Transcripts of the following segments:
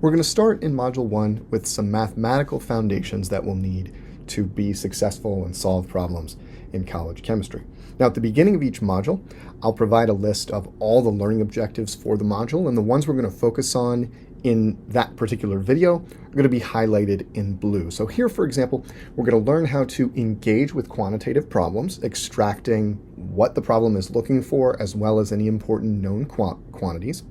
We're going to start in Module 1 with some mathematical foundations that we'll need to be successful and solve problems in college chemistry. Now, at the beginning of each module, I'll provide a list of all the learning objectives for the module, and the ones we're going to focus on in that particular video are going to be highlighted in blue. So here, for example, we're going to learn how to engage with quantitative problems, extracting what the problem is looking for, as well as any important known quantities.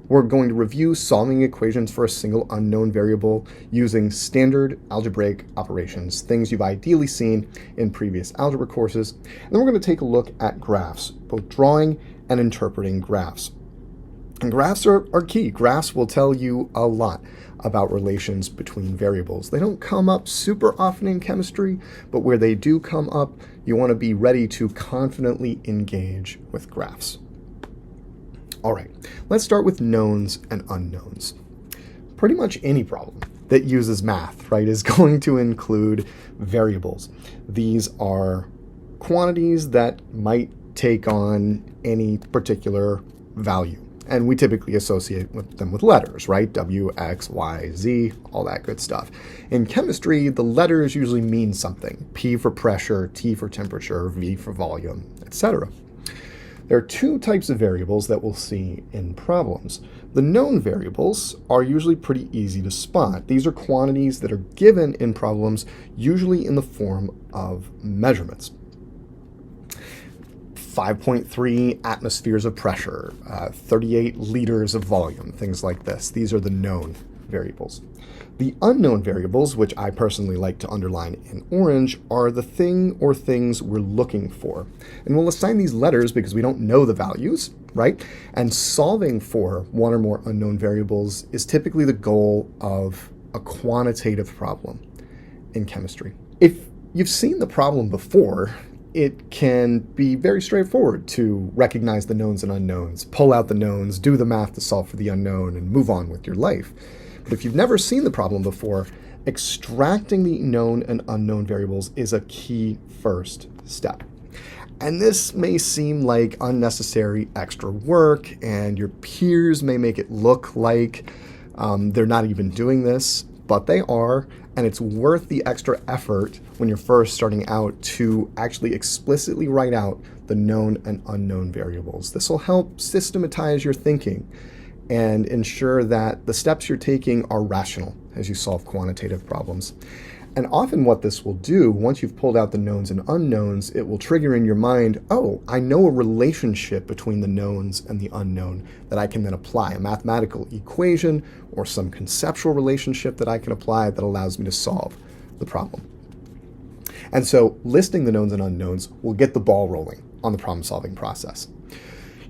We're going to review solving equations for a single unknown variable using standard algebraic operations, things you've ideally seen in previous algebra courses. And then we're going to take a look at graphs, both drawing and interpreting graphs. And graphs are key. Graphs will tell you a lot about relations between variables. They don't come up super often in chemistry, but where they do come up, you want to be ready to confidently engage with graphs. All right, let's start with knowns and unknowns. Pretty much any problem that uses math, right, is going to include variables. These are quantities that might take on any particular value. And we typically associate them with letters, right? W, X, Y, Z, all that good stuff. In chemistry, the letters usually mean something. P for pressure, T for temperature, V for volume, etc. There are two types of variables that we'll see in problems. The known variables are usually pretty easy to spot. These are quantities that are given in problems, usually in the form of measurements. 5.3 atmospheres of pressure, 38 liters of volume, things like this. These are the known variables. The unknown variables, which I personally like to underline in orange, are the thing or things we're looking for. And we'll assign these letters because we don't know the values, right? And solving for one or more unknown variables is typically the goal of a quantitative problem in chemistry. If you've seen the problem before, it can be very straightforward to recognize the knowns and unknowns, pull out the knowns, do the math to solve for the unknown, and move on with your life. But if you've never seen the problem before, extracting the known and unknown variables is a key first step. And this may seem like unnecessary extra work, and your peers may make it look like they're not even doing this, but they are, and it's worth the extra effort when you're first starting out to actually explicitly write out the known and unknown variables. This will help systematize your thinking and ensure that the steps you're taking are rational as you solve quantitative problems. And often what this will do, once you've pulled out the knowns and unknowns, it will trigger in your mind, oh, I know a relationship between the knowns and the unknown that I can then apply, a mathematical equation or some conceptual relationship that I can apply that allows me to solve the problem. And so listing the knowns and unknowns will get the ball rolling on the problem-solving process.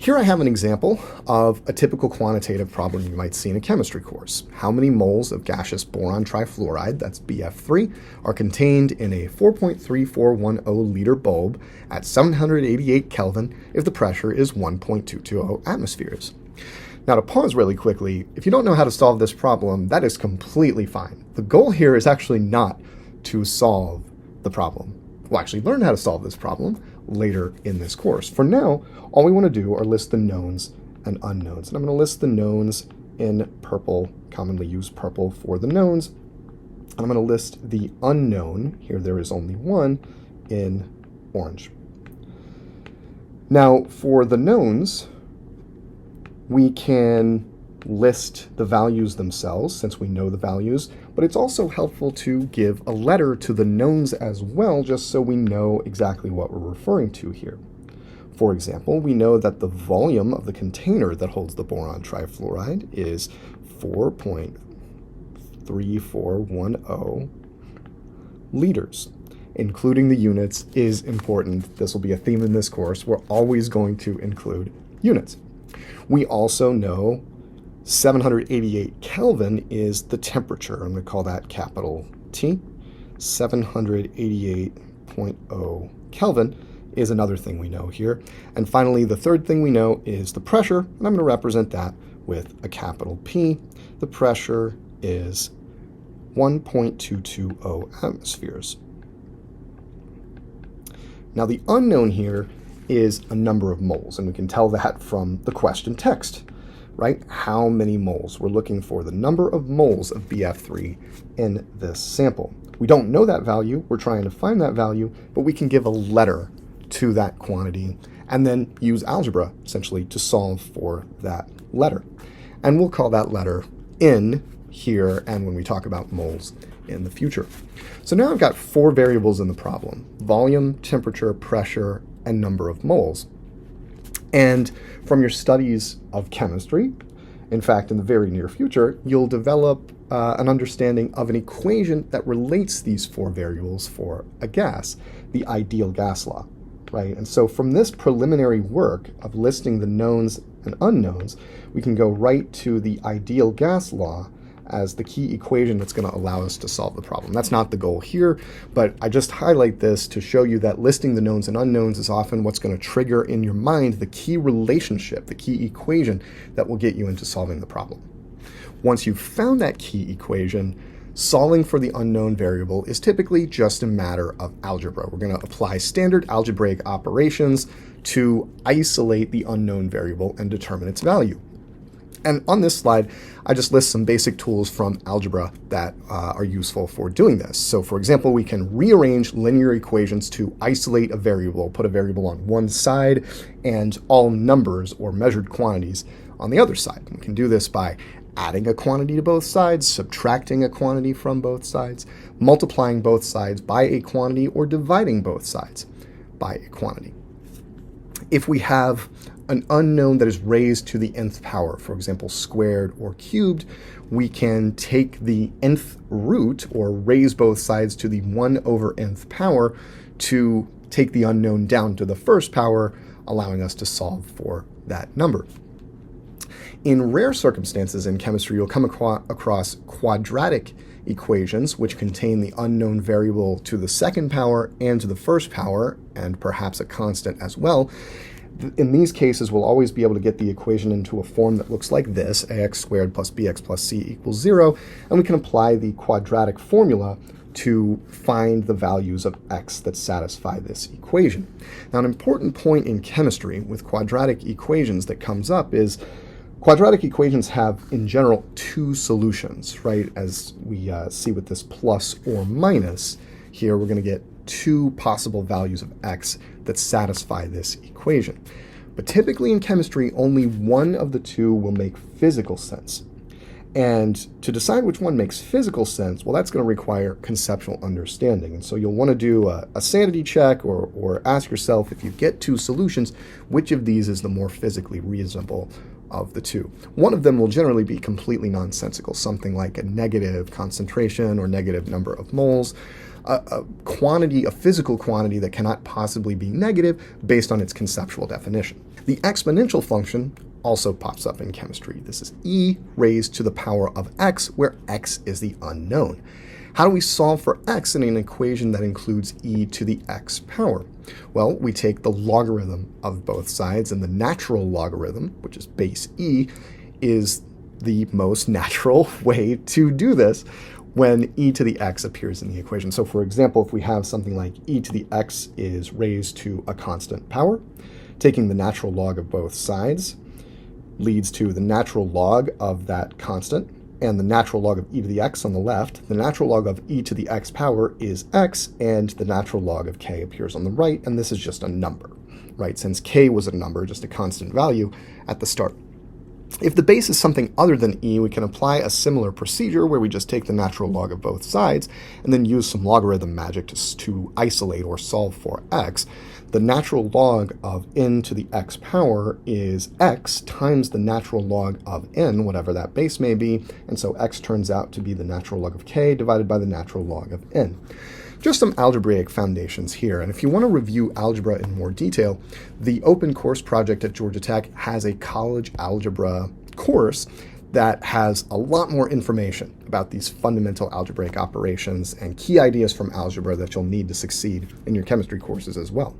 Here I have an example of a typical quantitative problem you might see in a chemistry course. How many moles of gaseous boron trifluoride, that's BF3, are contained in a 4.3410 liter bulb at 788 Kelvin if the pressure is 1.220 atmospheres? Now, to pause really quickly, if you don't know how to solve this problem, that is completely fine. The goal here is actually not to solve the problem. We'll actually learn how to solve this problem later in this course. For now, all we want to do are list the knowns and unknowns. And I'm going to list the knowns in purple, commonly use purple for the knowns. And I'm going to list the unknown, here there is only one, in orange. Now, for the knowns, we can list the values themselves since we know the values, but it's also helpful to give a letter to the knowns as well, just so we know exactly what we're referring to here. For example, we know that the volume of the container that holds the boron trifluoride is 4.3410 liters. Including the units is important. This will be a theme in this course. We're always going to include units. We also know 788 Kelvin is the temperature. I'm going to call that capital T. 788.0 Kelvin is another thing we know here. And finally, the third thing we know is the pressure, and I'm going to represent that with a capital P. The pressure is 1.220 atmospheres. Now, the unknown here is a number of moles, and we can tell that from the question text. right? How many moles? We're looking for the number of moles of BF3 in this sample. We don't know that value. We're trying to find that value, but we can give a letter to that quantity and then use algebra, essentially, to solve for that letter. And we'll call that letter N here and when we talk about moles in the future. So now I've got 4 variables in the problem: volume, temperature, pressure, and number of moles. And from your studies of chemistry, in fact, in the very near future, you'll develop an understanding of an equation that relates these 4 variables for a gas, the ideal gas law, right? And so from this preliminary work of listing the knowns and unknowns, we can go right to the ideal gas law as the key equation that's going to allow us to solve the problem. That's not the goal here, but I just highlight this to show you that listing the knowns and unknowns is often what's going to trigger in your mind the key relationship, the key equation that will get you into solving the problem. Once you've found that key equation, solving for the unknown variable is typically just a matter of algebra. We're going to apply standard algebraic operations to isolate the unknown variable and determine its value. And on this slide, I just list some basic tools from algebra that are useful for doing this. So for example, we can rearrange linear equations to isolate a variable, put a variable on one side and all numbers or measured quantities on the other side. We can do this by adding a quantity to both sides, subtracting a quantity from both sides, multiplying both sides by a quantity, or dividing both sides by a quantity. If we have an unknown that is raised to the nth power, for example, squared or cubed, we can take the nth root or raise both sides to the 1 over nth power to take the unknown down to the first power, allowing us to solve for that number. In rare circumstances in chemistry, you'll come across quadratic equations, which contain the unknown variable to the second power and to the first power, and perhaps a constant as well. In these cases, we'll always be able to get the equation into a form that looks like this: ax squared plus bx plus c equals 0, and we can apply the quadratic formula to find the values of x that satisfy this equation. Now, an important point in chemistry with quadratic equations that comes up is quadratic equations have, in general, 2 solutions, right? As we see with this plus or minus, here we're going to get 2 possible values of x that satisfy this equation. But typically in chemistry, only one of the 2 will make physical sense. And to decide which one makes physical sense, well, that's going to require conceptual understanding. And so you'll want to do a sanity check or ask yourself, if you get 2 solutions, which of these is the more physically reasonable of the 2. One of them will generally be completely nonsensical, something like a negative concentration or negative number of moles, a quantity, a physical quantity that cannot possibly be negative based on its conceptual definition. The exponential function also pops up in chemistry. This is e raised to the power of x, where x is the unknown. How do we solve for x in an equation that includes e to the x power? Well, we take the logarithm of both sides, and the natural logarithm, which is base e, is the most natural way to do this when e to the x appears in the equation. So for example, if we have something like e to the x is raised to a constant power, taking the natural log of both sides leads to the natural log of that constant, and the natural log of e to the x on the left. The natural log of e to the x power is x, and the natural log of k appears on the right, and this is just a number, right? Since k was a number, just a constant value at the start. If the base is something other than e, we can apply a similar procedure where we just take the natural log of both sides and then use some logarithm magic to isolate or solve for x. The natural log of n to the x power is x times the natural log of n, whatever that base may be, and so x turns out to be the natural log of k divided by the natural log of n. Just some algebraic foundations here, and if you want to review algebra in more detail, the Open Course Project at Georgia Tech has a college algebra course that has a lot more information about these fundamental algebraic operations and key ideas from algebra that you'll need to succeed in your chemistry courses as well.